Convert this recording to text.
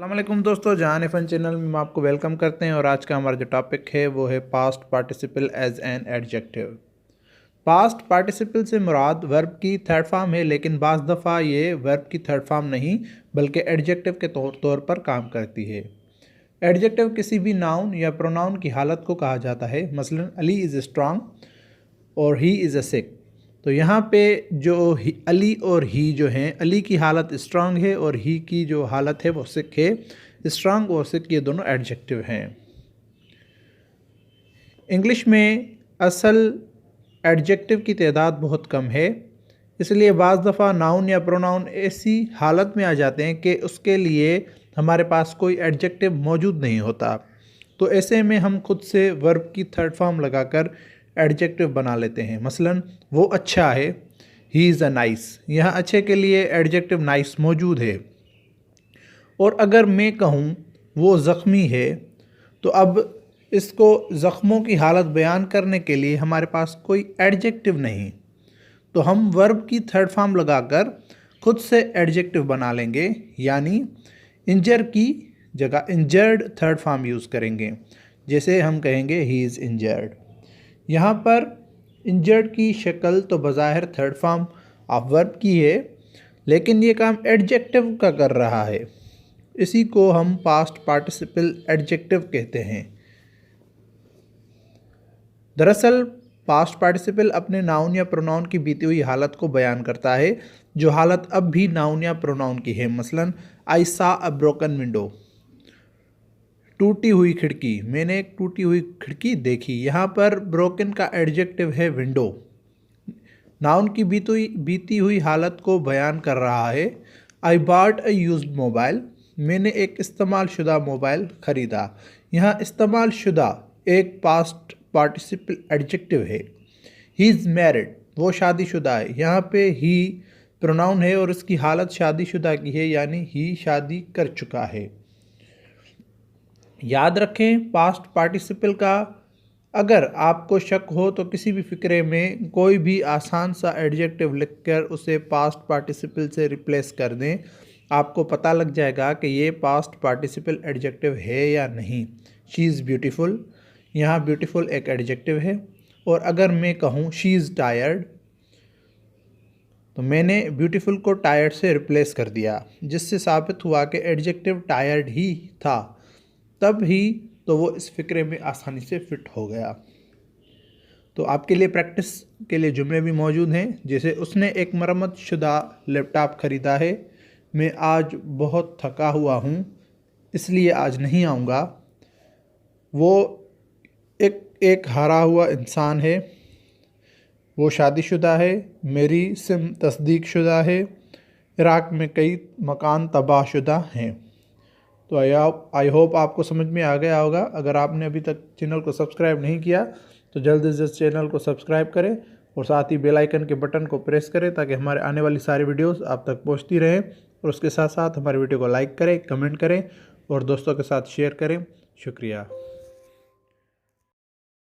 अस्सलामुअलैकुम दोस्तों, जहान फन चैनल में हम आपको वेलकम करते हैं। और आज का हमारा जो टॉपिक है वो है past participle as an adjective. Past participle से मुराद वर्ब की थर्ड फॉर्म है, लेकिन बाज़ दफ़ा ये वर्ब की थर्ड फॉर्म नहीं बल्कि एडजेक्टिव के तौर पर काम करती है। एडजेक्टिव किसी भी नाउन या प्रोनाउन की हालत को कहा जाता है। मसलन अली इज़ स्ट्रांग और ही इज़ अ सिक। तो यहाँ पे जो अली और ही जो हैं, अली की हालत स्ट्रांग है और ही की जो हालत है वो सिक है। स्ट्रांग और सिक ये दोनों एडजेक्टिव हैं। इंग्लिश में असल एडजेक्टिव की तादाद बहुत कम है, इसलिए बाज़ दफ़ा नाउन या प्रोनाउन ऐसी हालत में आ जाते हैं कि उसके लिए हमारे पास कोई एडजेक्टिव मौजूद नहीं होता। तो ऐसे में हम खुद से वर्ब की थर्ड फॉर्म लगाकर एडजेक्टिव बना लेते हैं। मसलन वो अच्छा है, ही इज़ अ नाइस। यहाँ अच्छे के लिए एडजेक्टिव नाइस मौजूद है। और अगर मैं कहूँ वो ज़ख्मी है, तो अब इसको ज़ख्मों की हालत बयान करने के लिए हमारे पास कोई एडजेक्टिव नहीं, तो हम वर्ब की थर्ड फॉर्म लगाकर खुद से एडजेक्टिव बना लेंगे। यानी इंजर की जगह इंजर्ड थर्ड फॉर्म यूज़ करेंगे। जैसे हम कहेंगे ही इज़ इंजर्ड। यहाँ पर इंजर्ड की शक्ल तो बज़ाहिर थर्ड फॉर्म ऑफ वर्ब की है, लेकिन ये काम एडजेक्टिव का कर रहा है। इसी को हम पास्ट पार्टिसिपल एडजेक्टिव कहते हैं। दरअसल पास्ट पार्टिसिपल अपने नाउन या प्रोनाउन की बीती हुई हालत को बयान करता है, जो हालत अब भी नाउन या प्रोनाउन की है। मसलन आई सा अ ब्रोकन विंडो, टूटी हुई खिड़की, मैंने एक टूटी हुई खिड़की देखी। यहाँ पर ब्रोकन का एडजेक्टिव है विंडो। नाउन की बीती हुई हालत को बयान कर रहा है। I bought a used mobile, मैंने एक इस्तेमाल शुदा मोबाइल ख़रीदा। यहाँ इस्तेमाल शुदा एक पास्ट पार्टिसिपल एडजेक्टिव है। ही इज़ मैरिड, वो शादीशुदा है। यहाँ पे ही प्रोनाउन है और इसकी हालत शादीशुदा की है, यानी ही शादी कर चुका है। याद रखें पास्ट पार्टिसिपल का अगर आपको शक हो तो किसी भी फ़िक्रे में कोई भी आसान सा एडजेक्टिव लिखकर उसे पास्ट पार्टिसिपल से रिप्लेस कर दें। आपको पता लग जाएगा कि ये पास्ट पार्टिसिपल एडजेक्टिव है या नहीं। शी इज़ ब्यूटीफुल, यहाँ ब्यूटीफुल एक एडजेक्टिव है। और अगर मैं कहूँ शी इज़ टायर्ड, तो मैंने ब्यूटीफुल को टायर्ड से रिप्लेस कर दिया, जिससे साबित हुआ कि एडजेक्टिव टायर्ड ही था। तब ही तो वो इस फ़िक्रे में आसानी से फिट हो गया। तो आपके लिए प्रैक्टिस के लिए जुमले भी मौजूद हैं। जैसे उसने एक मरम्मत शुदा लैपटॉप ख़रीदा है। मैं आज बहुत थका हुआ हूँ, इसलिए आज नहीं आऊँगा। वो एक हारा हुआ इंसान है, वो शादीशुदा है। मेरी सिम तस्दीक शुदा है। इराक़ में कई मकान तबाहशुदा हैं। तो आई होप आपको समझ में आ गया होगा। अगर आपने अभी तक चैनल को सब्सक्राइब नहीं किया तो जल्दी से चैनल को सब्सक्राइब करें और साथ ही बेल आइकन के बटन को प्रेस करें, ताकि हमारे आने वाली सारी वीडियोस आप तक पहुंचती रहें। और उसके साथ साथ हमारे वीडियो को लाइक करें, कमेंट करें और दोस्तों के साथ शेयर करें। शुक्रिया।